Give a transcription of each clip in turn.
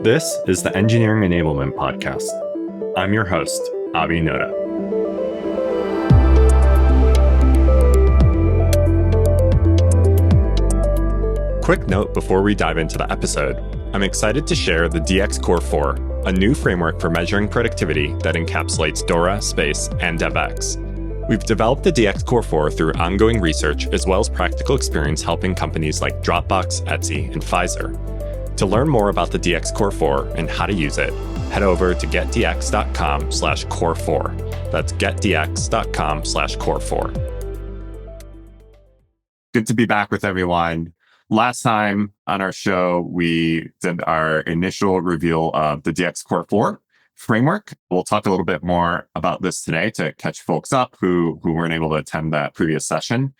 This is the Engineering Enablement Podcast. I'm your host, Abi and Noda. Quick note before we dive into the episode, I'm excited to share the DX Core 4, a new framework for measuring productivity that encapsulates Dora, Space, and DevX. We've developed the DX Core 4 through ongoing research as well as practical experience helping companies like Dropbox, Etsy, and Pfizer. To learn more about the DX Core 4 and how to use it, head over to getdx.com/core4. That's getdx.com/core4. Good to be back with everyone. Last time on our show, we did our initial reveal of the DX Core 4 framework. We'll talk a little bit more about this today to catch folks up who weren't able to attend that previous session.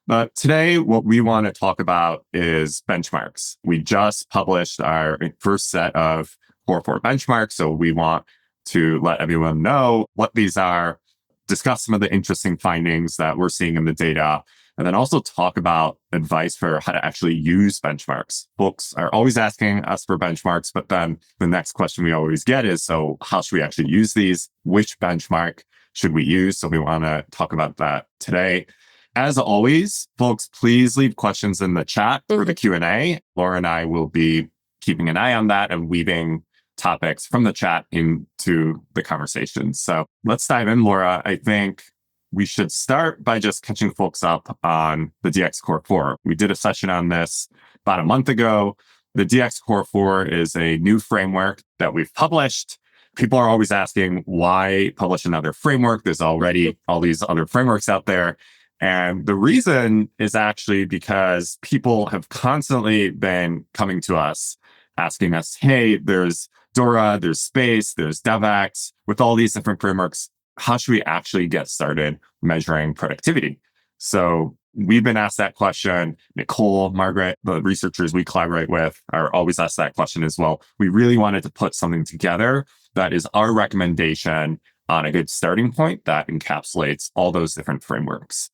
But today, what we want to talk about is benchmarks. We just published our first set of Core 4 benchmarks, so we want to let everyone know what these are, discuss some of the interesting findings that we're seeing in the data, and then also talk about advice for how to actually use benchmarks. Folks are always asking us for benchmarks, but then the next question we always get is, so how should we actually use these? Which benchmark should we use? So we want to talk about that today. As always, folks, please leave questions in the chat for the Q&A. Laura and I will be keeping an eye on that and weaving topics from the chat into the conversation. So let's dive in, Laura. I think we should start by just catching folks up on the DX Core 4. We did a session on this about a month ago. The DX Core 4 is a new framework that we've published. People are always asking, why publish another framework? There's already all these other frameworks out there. And the reason is actually because people have constantly been coming to us, asking us, hey, there's Dora, there's Space, there's DevX. With all these different frameworks, how should we actually get started measuring productivity? So we've been asked that question. Nicole, Margaret, the researchers we collaborate with are always asked that question as well. We really wanted to put something together that is our recommendation on a good starting point that encapsulates all those different frameworks.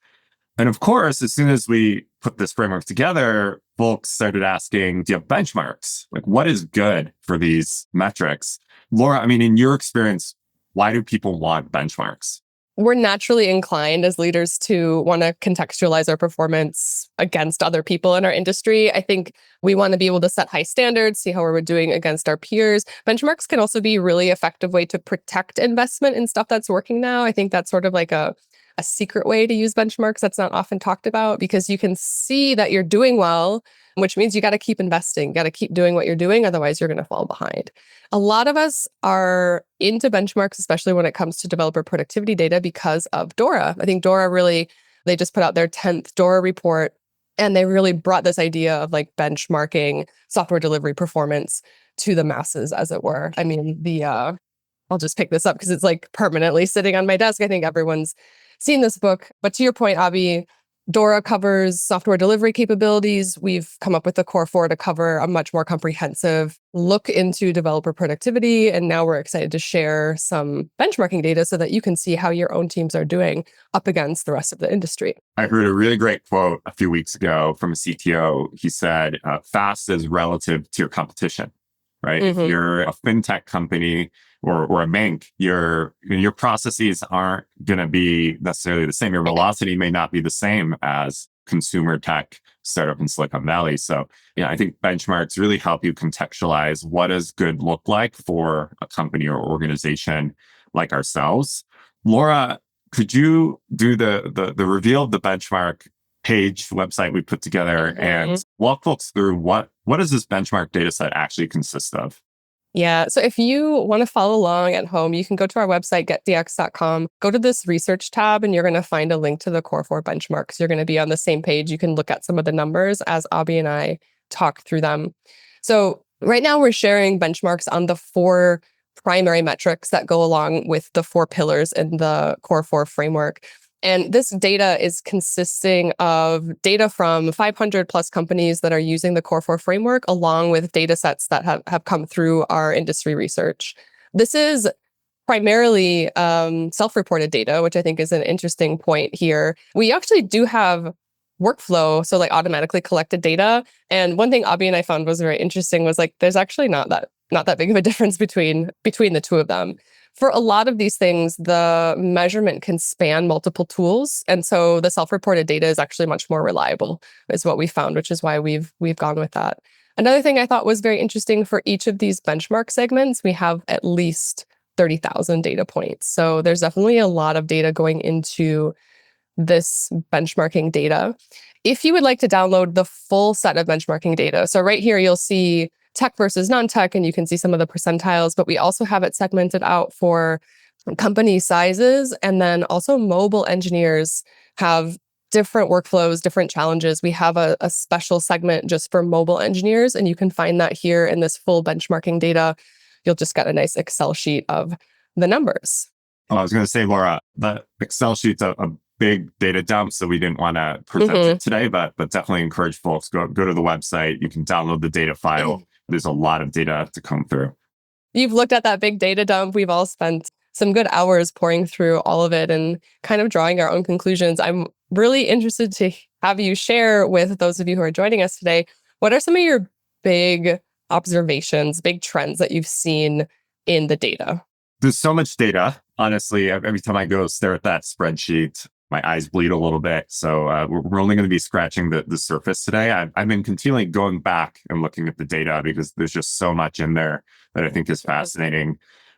And of course, as soon as we put this framework together, folks started asking, do you have benchmarks? Like, what is good for these metrics? Laura, I mean, in your experience, why do people want benchmarks? We're naturally inclined as leaders to want to contextualize our performance against other people in our industry. I think we want to be able to set high standards, see how we're doing against our peers. Benchmarks can also be a really effective way to protect investment in stuff that's working now. I think that's sort of like a secret way to use benchmarks that's not often talked about, because you can see that you're doing well, which means you got to keep investing, got to keep doing what you're doing. Otherwise, you're going to fall behind. A lot of us are into benchmarks, especially when it comes to developer productivity data, because of Dora. I think Dora they just put out their 10th Dora report, and they really brought this idea of like benchmarking software delivery performance to the masses, as it were. I mean, I'll just pick this up because it's like permanently sitting on my desk. I think everyone's seen this book. But to your point, Abi, Dora covers software delivery capabilities. We've come up with the Core 4 to cover a much more comprehensive look into developer productivity. And now we're excited to share some benchmarking data so that you can see how your own teams are doing up against the rest of the industry. I heard a really great quote a few weeks ago from a CTO. He said, fast is relative to your competition, right? If you're a fintech company or a bank, your processes aren't going to be necessarily the same. Your velocity may not be the same as consumer tech startup in Silicon Valley. So, I think benchmarks really help you contextualize what does good look like for a company or organization like ourselves. Laura, could you do the reveal of the benchmark page website we put together and walk folks through what does this benchmark data set actually consist of? Yeah. So if you want to follow along at home, you can go to our website, getdx.com, go to this research tab, and you're going to find a link to the Core 4 benchmarks. You're going to be on the same page. You can look at some of the numbers as Abi and I talk through them. So right now we're sharing benchmarks on the 4 primary metrics that go along with the 4 pillars in the Core 4 framework. And this data is consisting of data from 500 plus companies that are using the Core 4 framework, along with data sets that have come through our industry research. This is primarily self-reported data, which I think is an interesting point here. We actually do have workflow, so like automatically collected data. And one thing Abi and I found was very interesting was like there's actually not that big of a difference between the two of them. For a lot of these things, the measurement can span multiple tools, and so the self-reported data is actually much more reliable, is what we found, which is why we've gone with that. Another thing I thought was very interesting, for each of these benchmark segments, we have at least 30,000 data points. So there's definitely a lot of data going into this benchmarking data. If you would like to download the full set of benchmarking data, so right here you'll see tech versus non-tech, and you can see some of the percentiles, but we also have it segmented out for company sizes, and then also mobile engineers have different workflows, different challenges. We have a special segment just for mobile engineers, and you can find that here in this full benchmarking data. You'll just get a nice Excel sheet of the numbers. Oh, I was going to say, Laura, the Excel sheet's a big data dump, so we didn't want to present it today, but definitely encourage folks, go to the website. You can download the data file. There's a lot of data to comb through. You've looked at that big data dump. We've all spent some good hours pouring through all of it and kind of drawing our own conclusions. I'm really interested to have you share with those of you who are joining us today, what are some of your big observations, big trends that you've seen in the data? There's so much data. Honestly, every time I go stare at that spreadsheet, my eyes bleed a little bit. So we're only going to be scratching the surface today. I've been continually going back and looking at the data because there's just so much in there that I think is fascinating.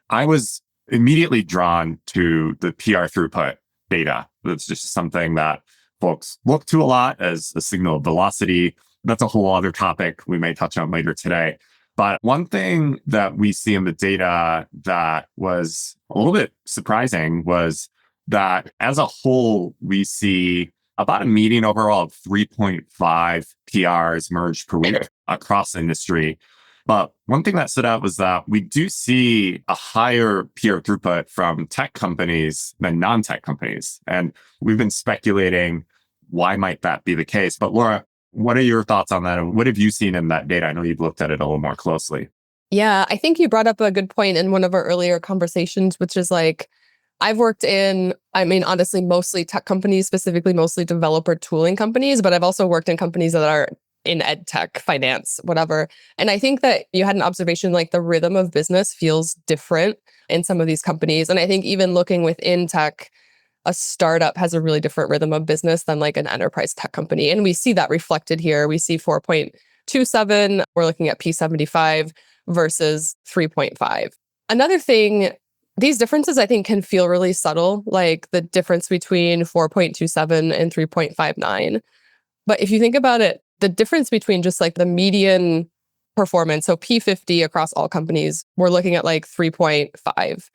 I was immediately drawn to the PR throughput data. That's just something that folks look to a lot as a signal of velocity. That's a whole other topic we may touch on later today. But one thing that we see in the data that was a little bit surprising was that as a whole, we see about a median overall of 3.5 PRs merged per week across the industry. But one thing that stood out was that we do see a higher PR throughput from tech companies than non-tech companies. And we've been speculating why might that be the case. But Laura, what are your thoughts on that? And what have you seen in that data? I know you've looked at it a little more closely. Yeah, I think you brought up a good point in one of our earlier conversations, which is like, I've worked in, honestly, mostly tech companies, specifically mostly developer tooling companies, but I've also worked in companies that are in ed tech, finance, whatever. And I think that you had an observation like the rhythm of business feels different in some of these companies. And I think even looking within tech, a startup has a really different rhythm of business than like an enterprise tech company. And we see that reflected here. We see 4.27, we're looking at P75 versus 3.5. Another thing, these differences, I think, can feel really subtle, like the difference between 4.27 and 3.59. But if you think about it, the difference between just like the median performance, so P50 across all companies, we're looking at like 3.5.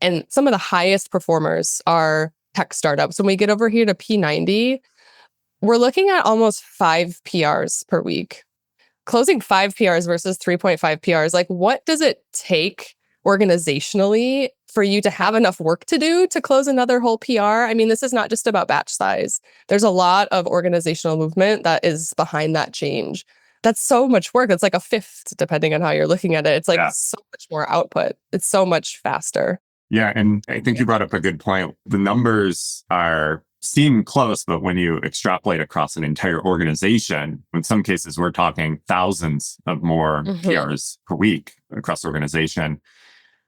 And some of the highest performers are tech startups. When we get over here to P90, we're looking at almost 5 PRs per week. Closing 5 PRs versus 3.5 PRs, like what does it take organizationally for you to have enough work to do to close another whole PR? I mean, this is not just about batch size. There's a lot of organizational movement that is behind that change. That's so much work. It's like a fifth, depending on how you're looking at it. It's like so much more output. It's so much faster. Yeah, and I think you brought up a good point. The numbers seem close, but when you extrapolate across an entire organization, in some cases, we're talking thousands of more PRs per week across the organization.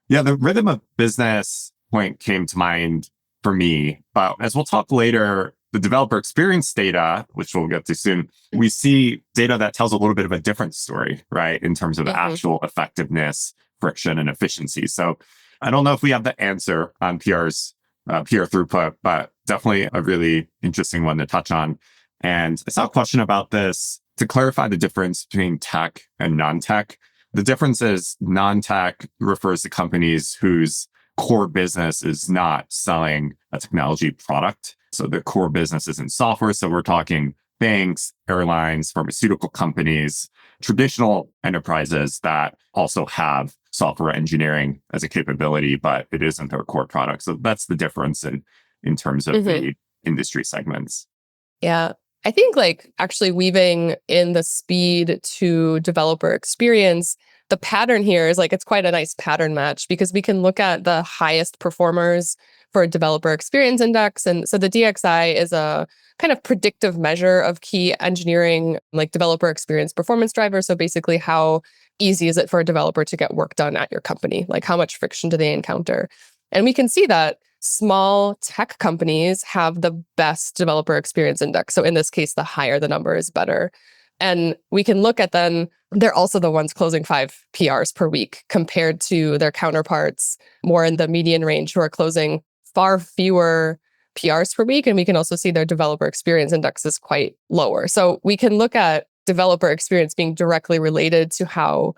Yeah, the rhythm of business point came to mind for me. But as we'll talk later, the developer experience data, which we'll get to soon, we see data that tells a little bit of a different story, right? In terms of actual effectiveness, friction, and efficiency. So I don't know if we have the answer on PR's PR throughput, but definitely a really interesting one to touch on. And I saw a question about this to clarify the difference between tech and non-tech. The difference is non-tech refers to companies whose core business is not selling a technology product. So the core business is in software. So we're talking banks, airlines, pharmaceutical companies, traditional enterprises that also have software engineering as a capability, but it isn't their core product. So that's the difference in terms of the industry segments. Yeah. I think like actually weaving in the speed to developer experience, the pattern here is like, it's quite a nice pattern match because we can look at the highest performers for a developer experience index. And so the DXI is a kind of predictive measure of key engineering, like developer experience performance drivers. So basically, how easy is it for a developer to get work done at your company? Like how much friction do they encounter? And we can see that small tech companies have the best developer experience index. So in this case, the higher the number is better. And we can look at then, they're also the ones closing 5 PRs per week compared to their counterparts more in the median range who are closing far fewer PRs per week. And we can also see their developer experience index is quite lower. So we can look at developer experience being directly related to how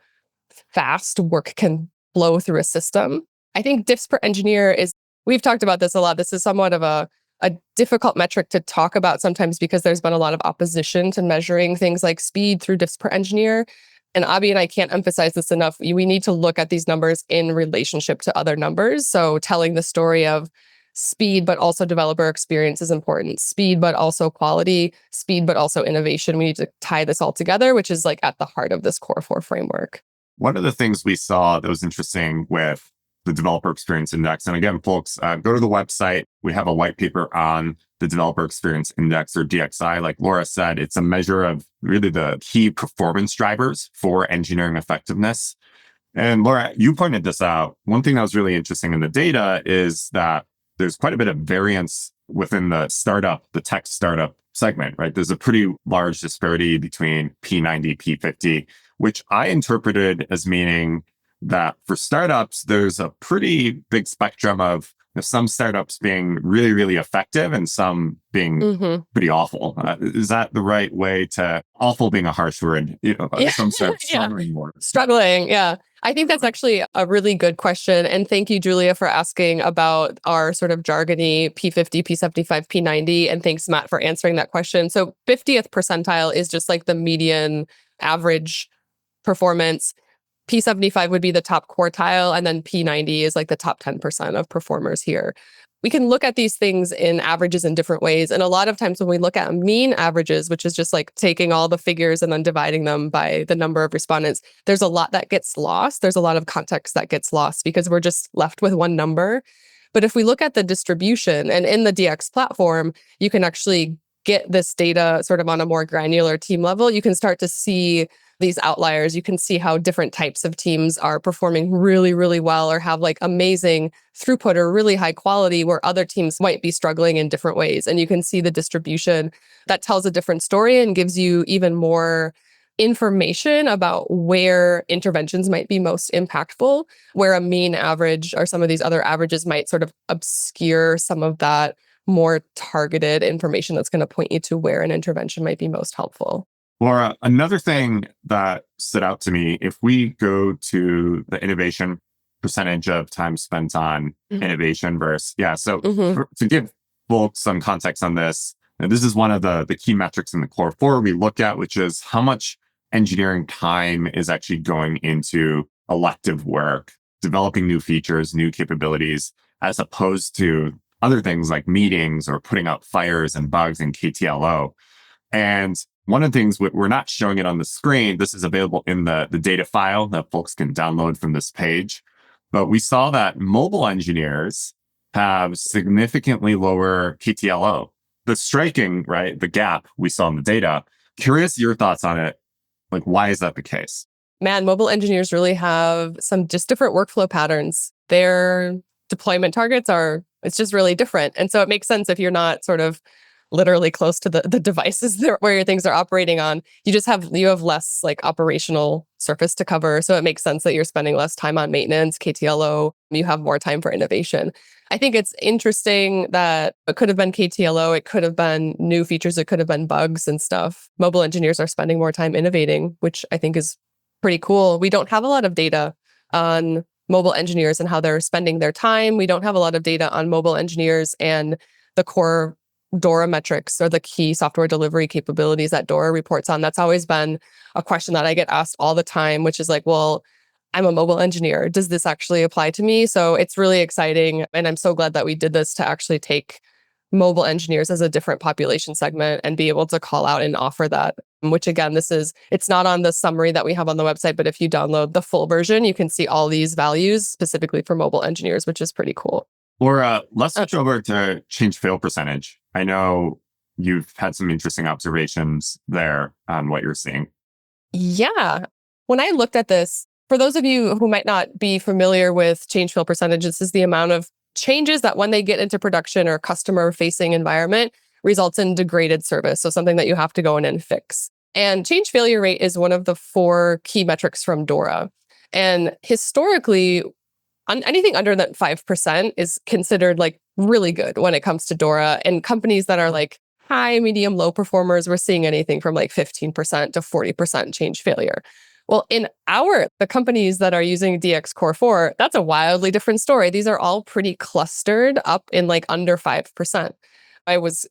fast work can flow through a system. I think diffs per engineer is, we've talked about this a lot. This is somewhat of a difficult metric to talk about sometimes because there's been a lot of opposition to measuring things like speed through diffs per engineer. And Abi and I can't emphasize this enough. We need to look at these numbers in relationship to other numbers. So telling the story of speed, but also developer experience is important. Speed, but also quality. Speed, but also innovation. We need to tie this all together, which is like at the heart of this Core 4 framework. One of the things we saw that was interesting with the Developer Experience Index, and again, folks, go to the website. We have a white paper on the Developer Experience Index, or DXI. Like Laura said, it's a measure of really the key performance drivers for engineering effectiveness. And Laura, you pointed this out. One thing that was really interesting in the data is that there's quite a bit of variance within the tech startup segment, right? There's a pretty large disparity between P90, P50, which I interpreted as meaning that for startups, there's a pretty big spectrum of some startups being really, really effective and some being pretty awful. Is that the right way to, awful being a harsh word, some startups struggling more? Struggling, yeah. I think that's actually a really good question. And thank you, Julia, for asking about our sort of jargony P50, P75, P90. And thanks, Matt, for answering that question. So 50th percentile is just like the median average performance. P75 would be the top quartile, and then P90 is like the top 10% of performers here. We can look at these things in averages in different ways. And a lot of times when we look at mean averages, which is just like taking all the figures and then dividing them by the number of respondents, there's a lot that gets lost. There's a lot of context that gets lost because we're just left with one number. But if we look at the distribution, and in the DX platform, you can actually get this data sort of on a more granular team level. You can start to see these outliers. You can see how different types of teams are performing really, really well or have like amazing throughput or really high quality where other teams might be struggling in different ways. And you can see the distribution that tells a different story and gives you even more information about where interventions might be most impactful, where a mean average or some of these other averages might sort of obscure some of that more targeted information that's going to point you to where an intervention might be most helpful. Laura, another thing that stood out to me, if we go to the innovation percentage of time spent on innovation versus, to give folks some context on this, and this is one of the key metrics in the Core 4 we look at, which is how much engineering time is actually going into elective work, developing new features, new capabilities, as opposed to other things like meetings or putting out fires and bugs in KTLO. And one of the things, we're not showing it on the screen. This is available in the data file that folks can download from this page. But we saw that mobile engineers have significantly lower KTLO. The striking, right, the gap we saw in the data. Curious your thoughts on it. Like, why is that the case? Man, mobile engineers really have some just different workflow patterns. Their deployment targets it's just really different. And so it makes sense if you're not sort of literally close to the devices where your things are operating on. You have less like operational surface to cover. So it makes sense that you're spending less time on maintenance, KTLO. You have more time for innovation. I think it's interesting that it could have been KTLO, it could have been new features, it could have been bugs and stuff. Mobile engineers are spending more time innovating, which I think is pretty cool. We don't have a lot of data on mobile engineers and how they're spending their time. We don't have a lot of data on mobile engineers and the core DORA metrics or the key software delivery capabilities that DORA reports on. That's always been a question that I get asked all the time, which is like, well, I'm a mobile engineer. Does this actually apply to me? So it's really exciting. And I'm so glad that we did this to actually take mobile engineers as a different population segment and be able to call out and offer that, which again, it's not on the summary that we have on the website, but if you download the full version, you can see all these values specifically for mobile engineers, which is pretty cool. Laura, let's switch over to change fail percentage. I know you've had some interesting observations there on what you're seeing. Yeah. When I looked at this, for those of you who might not be familiar with change fail percentage, this is the amount of changes that when they get into production or customer facing environment results in degraded service. So something that you have to go in and fix. And change failure rate is one of the 4 key metrics from Dora. And historically, anything under that 5% is considered like really good when it comes to Dora. And companies that are like high, medium, low performers, we're seeing anything from like 15% to 40% change failure. Well, the companies that are using DX Core 4, that's a wildly different story. These are all pretty clustered up in like under 5%. I was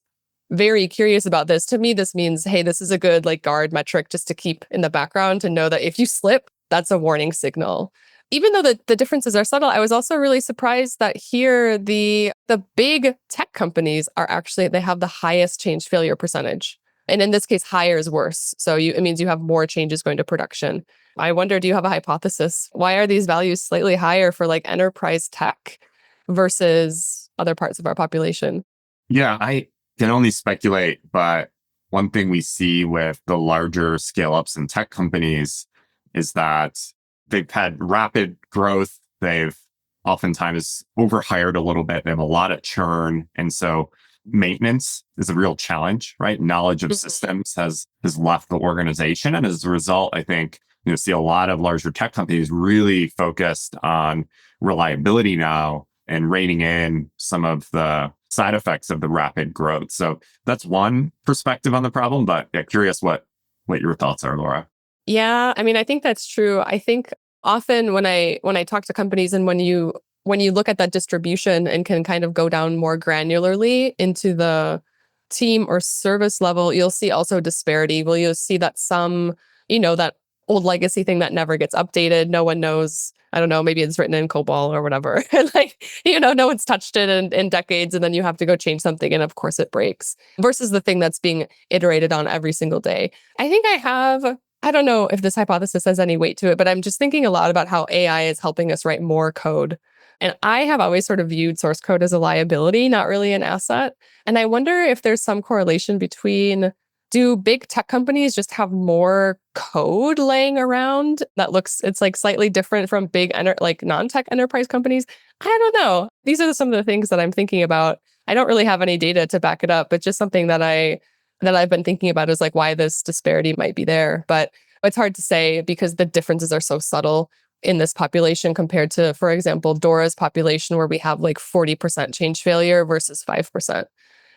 very curious about this. To me, this means, hey, this is a good like guard metric just to keep in the background to know that if you slip, that's a warning signal. Even though the differences are subtle, I was also really surprised that here the big tech companies are actually, they have the highest change failure percentage. And in this case, higher is worse. So it means you have more changes going to production. I wonder, do you have a hypothesis? Why are these values slightly higher for like enterprise tech versus other parts of our population? Yeah, I can only speculate, but one thing we see with the larger scale ups and tech companies is that they've had rapid growth. They've oftentimes overhired a little bit. They have a lot of churn. And so maintenance is a real challenge, right? Knowledge of systems has left the organization. And as a result, I think see a lot of larger tech companies really focused on reliability now and reining in some of the side effects of the rapid growth. So that's one perspective on the problem, but yeah, curious what your thoughts are, Laura. Yeah, I mean, I think that's true. I think often when I talk to companies and when you look at that distribution and can kind of go down more granularly into the team or service level, you'll see also disparity. Well, you'll see that some, that old legacy thing that never gets updated, no one knows. I don't know, maybe it's written in COBOL or whatever. Like, no one's touched it in decades, and then you have to go change something, and of course it breaks. Versus the thing that's being iterated on every single day. I don't know if this hypothesis has any weight to it, but I'm just thinking a lot about how AI is helping us write more code. And I have always sort of viewed source code as a liability, not really an asset. And I wonder if there's some correlation between, do big tech companies just have more code laying around it's like slightly different from big like non-tech enterprise companies? I don't know. These are some of the things that I'm thinking about. I don't really have any data to back it up, but just something that I've been thinking about is like why this disparity might be there. But it's hard to say because the differences are so subtle in this population compared to, for example, Dora's population, where we have like 40% change failure versus 5%.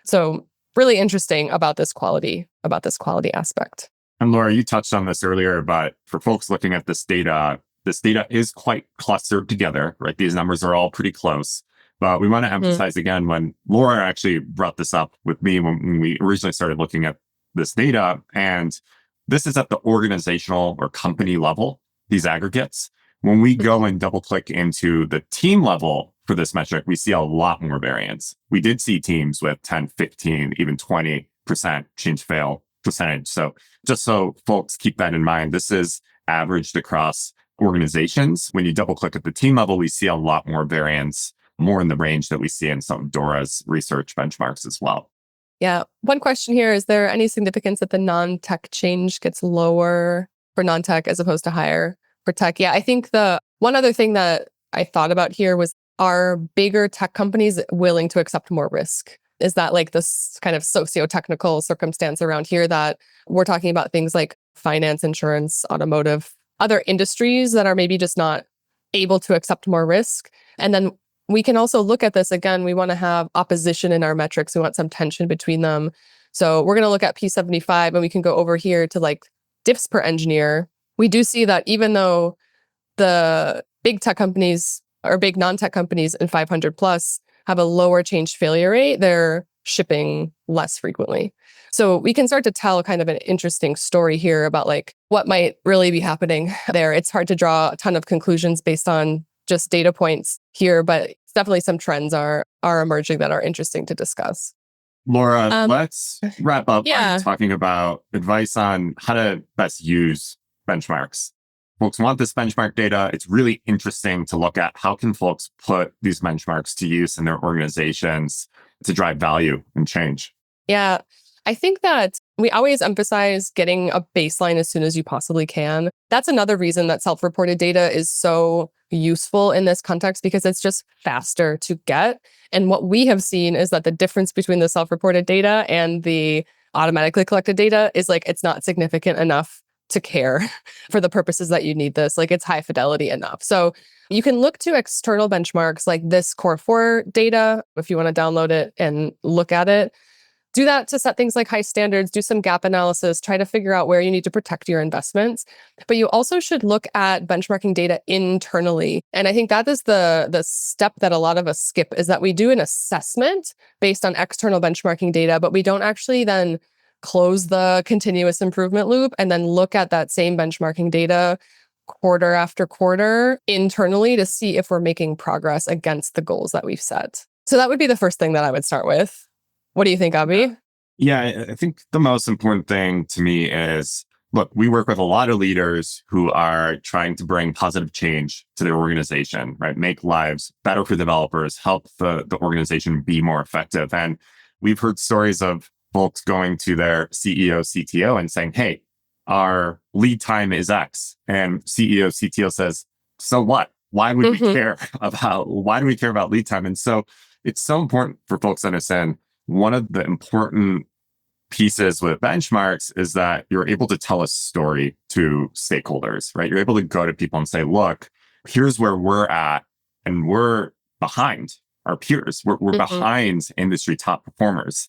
So really interesting about this quality aspect. And Laura, you touched on this earlier, but for folks looking at this data is quite clustered together, right? These numbers are all pretty close. But we want to emphasize again, when Laura actually brought this up with me when we originally started looking at this data, and this is at the organizational or company level, these aggregates. When we go and double click into the team level for this metric, we see a lot more variance. We did see teams with 10, 15, even 20% change fail percentage. So just so folks keep that in mind, this is averaged across organizations. When you double click at the team level, we see a lot more variance, more in the range that we see in some of Dora's research benchmarks as well. Yeah. One question here, is there any significance that the non-tech change gets lower for non-tech as opposed to higher for tech? Yeah, I think the one other thing that I thought about here was, are bigger tech companies willing to accept more risk? Is that like this kind of socio-technical circumstance around here that we're talking about things like finance, insurance, automotive, other industries that are maybe just not able to accept more risk? And then we can also look at this again. We want to have opposition in our metrics. We want some tension between them. So we're going to look at P75, and we can go over here to like diffs per engineer. We do see that even though the big tech companies or big non-tech companies in 500 plus have a lower change failure rate, they're shipping less frequently. So we can start to tell kind of an interesting story here about like what might really be happening there. It's hard to draw a ton of conclusions based on just data points here, but definitely some trends are emerging that are interesting to discuss. Laura, let's wrap up Yeah. by talking about advice on how to best use benchmarks. folks want this benchmark data. It's really interesting to look at how can folks put these benchmarks to use in their organizations to drive value and change. Yeah, I think that we always emphasize getting a baseline as soon as you possibly can. That's another reason that self-reported data is so useful in this context, because it's just faster to get. And what we have seen is that the difference between the self-reported data and the automatically collected data is like, it's not significant enough to care for the purposes that you need this. Like, it's high fidelity enough. So you can look to external benchmarks like this Core 4 data if you want to download it and look at it. Do that to set things like high standards, do some gap analysis, try to figure out where you need to protect your investments. But you also should look at benchmarking data internally. And I think that is the step that a lot of us skip, is that we do an assessment based on external benchmarking data, but we don't actually then close the continuous improvement loop and then look at that same benchmarking data quarter after quarter internally to see if we're making progress against the goals that we've set. So that would be the first thing that I would start with. What do you think, Abi? Yeah, I think the most important thing to me is, look, we work with a lot of leaders who are trying to bring positive change to their organization, right? Make lives better for developers, help the organization be more effective. And we've heard stories of folks going to their CEO, CTO and saying, hey, our lead time is X. And CEO, CTO says, so what? Why would we care why do we care about lead time? And so it's so important for folks to understand, one of the important pieces with benchmarks is that you're able to tell a story to stakeholders, right? You're able to go to people and say, look, here's where we're at, and we're behind our peers. We're behind industry top performers.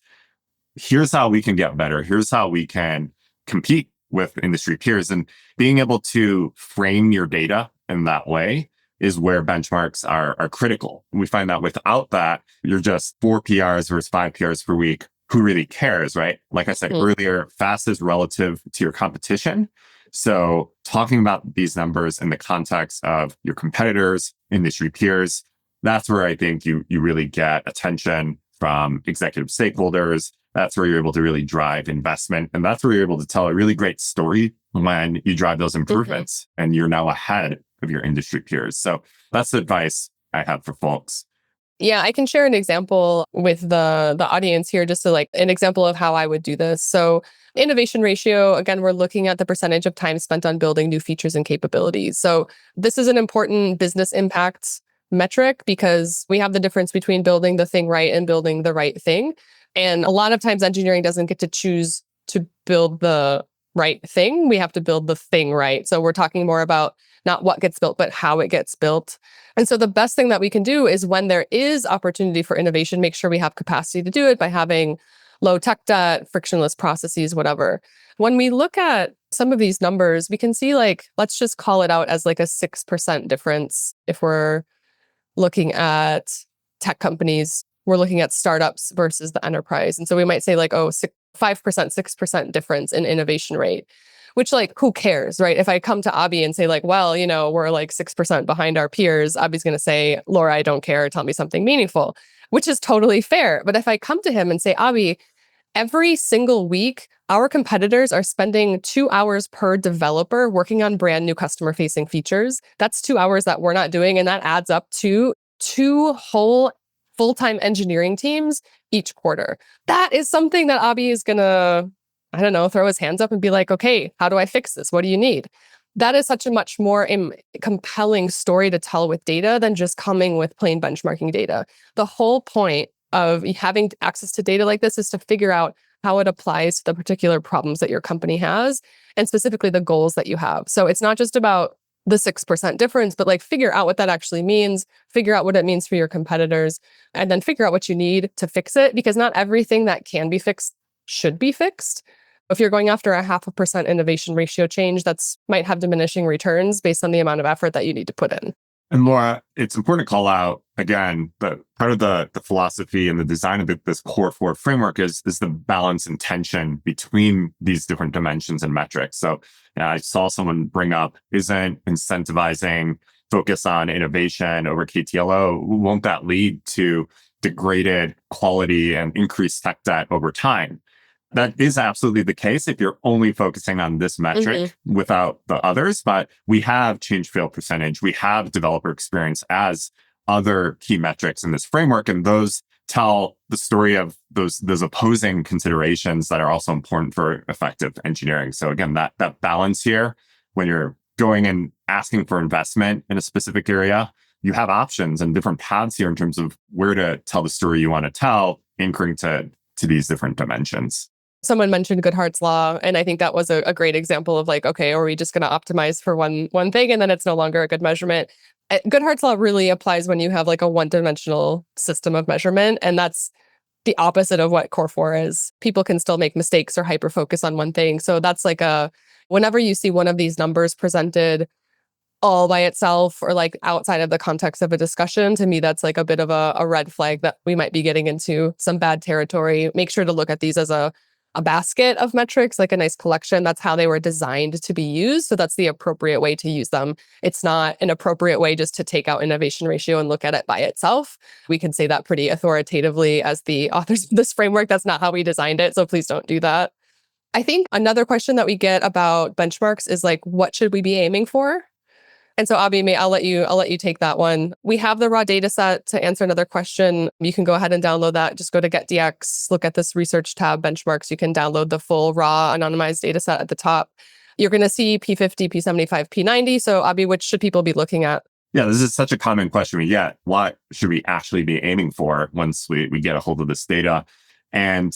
Here's how we can get better. Here's how we can compete with industry peers. And being able to frame your data in that way is where benchmarks are critical. We find that without that, you're just 4 PRs versus 5 PRs per week. Who really cares, right? Like I said earlier, fast is relative to your competition. So talking about these numbers in the context of your competitors, industry peers, that's where I think you really get attention from executive stakeholders. That's where you're able to really drive investment. And that's where you're able to tell a really great story when you drive those improvements and you're now ahead of your industry peers. So that's the advice I have for folks. Yeah, I can share an example with the audience here, just to like an example of how I would do this. So innovation ratio, again, we're looking at the percentage of time spent on building new features and capabilities. So this is an important business impact metric, because we have the difference between building the thing right and building the right thing. And a lot of times engineering doesn't get to choose to build the right thing. We have to build the thing right. So we're talking more about not what gets built, but how it gets built. And so the best thing that we can do is, when there is opportunity for innovation, make sure we have capacity to do it by having low tech debt, frictionless processes, whatever. When we look at some of these numbers, we can see, like, let's just call it out as like a 6% difference. If we're looking at tech companies, we're looking at startups versus the enterprise. And so we might say like, 5%, 6% difference in innovation rate, which, like, who cares, right? If I come to Abi and say like, well, we're like 6% behind our peers, Abi's going to say, Laura, I don't care. Tell me something meaningful, which is totally fair. But if I come to him and say, Abi, every single week, our competitors are spending 2 hours per developer working on brand new customer facing features. That's 2 hours that we're not doing. And that adds up to 2 whole full-time engineering teams each quarter. That is something that Abi is going to, I don't know, throw his hands up and be like, okay, how do I fix this? What do you need? That is such a much more compelling story to tell with data than just coming with plain benchmarking data. The whole point of having access to data like this is to figure out how it applies to the particular problems that your company has, and specifically the goals that you have. So it's not just about the 6% difference, but like figure out what that actually means, figure out what it means for your competitors, and then figure out what you need to fix it, because not everything that can be fixed should be fixed. If you're going after a 0.5% innovation ratio change, that's might have diminishing returns based on the amount of effort that you need to put in. And Laura, it's important to call out, again, that part of the philosophy and the design of this Core 4 framework is the balance and tension between these different dimensions and metrics. So I saw someone bring up, isn't incentivizing focus on innovation over KTLO, won't that lead to degraded quality and increased tech debt over time? That is absolutely the case if you're only focusing on this metric without the others. But we have change fail percentage. We have developer experience as other key metrics in this framework. And those tell the story of those opposing considerations that are also important for effective engineering. So again, that balance here, when you're going and asking for investment in a specific area, you have options and different paths here in terms of where to tell the story you want to tell, anchoring to these different dimensions. Someone mentioned Goodhart's law, and I think that was a great example of like, okay, are we just going to optimize for one thing and then it's no longer a good measurement? Goodhart's law really applies when you have like a one-dimensional system of measurement, and that's the opposite of what Core 4 is. People can still make mistakes or hyper-focus on one thing. So that's like whenever you see one of these numbers presented all by itself or like outside of the context of a discussion, to me, that's like a bit of a red flag that we might be getting into some bad territory. Make sure to look at these as a basket of metrics, like a nice collection. That's how they were designed to be used. So that's the appropriate way to use them. It's not an appropriate way just to take out innovation ratio and look at it by itself. We can say that pretty authoritatively as the authors of this framework. That's not how we designed it. So please don't do that. I think another question that we get about benchmarks is like, what should we be aiming for? And so Abi, I'll let you take that one. We have the raw data set to answer another question. You can go ahead and download that. Just go to GetDX, look at this research tab, benchmarks. You can download the full raw anonymized data set at the top. You're going to see P50, P75, P90. So Abi, which should people be looking at? Yeah, this is such a common question we get. What should we actually be aiming for once we get a hold of this data? And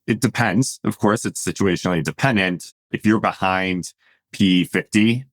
it depends. Of course, it's situationally dependent. If you're behind P50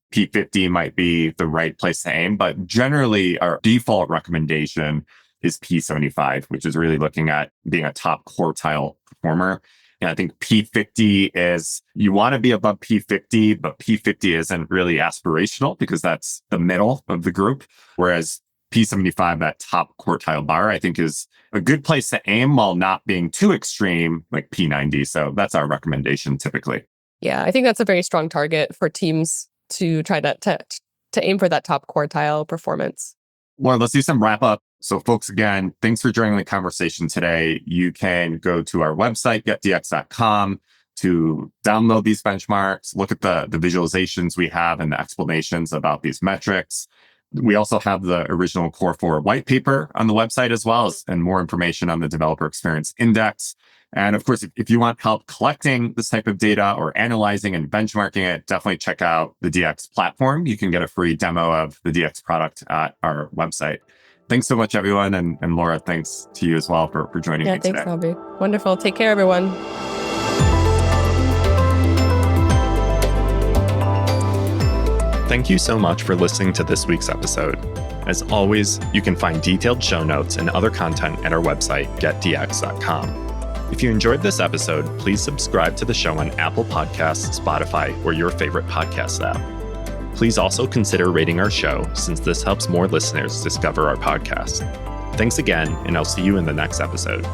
might be the right place to aim, but generally our default recommendation is P75, which is really looking at being a top quartile performer. And I think P50 is, you want to be above P50, but P50 isn't really aspirational because that's the middle of the group. Whereas P75, that top quartile bar, I think is a good place to aim while not being too extreme, like P90. So that's our recommendation typically. Yeah, I think that's a very strong target for teams to try to aim for that top quartile performance. Laura, let's do some wrap up. So folks, again, thanks for joining the conversation today. You can go to our website, getdx.com, to download these benchmarks, look at the visualizations we have and the explanations about these metrics. We also have the original Core 4 white paper on the website as well, and more information on the Developer Experience Index. And of course, if you want help collecting this type of data or analyzing and benchmarking it, definitely check out the DX platform. You can get a free demo of the DX product at our website. Thanks so much, everyone. And Laura, thanks to you as well for joining me today. Yeah, thanks, Abi. Wonderful. Take care, everyone. Thank you so much for listening to this week's episode. As always, you can find detailed show notes and other content at our website, getdx.com. If you enjoyed this episode, please subscribe to the show on Apple Podcasts, Spotify, or your favorite podcast app. Please also consider rating our show, since this helps more listeners discover our podcast. Thanks again, and I'll see you in the next episode.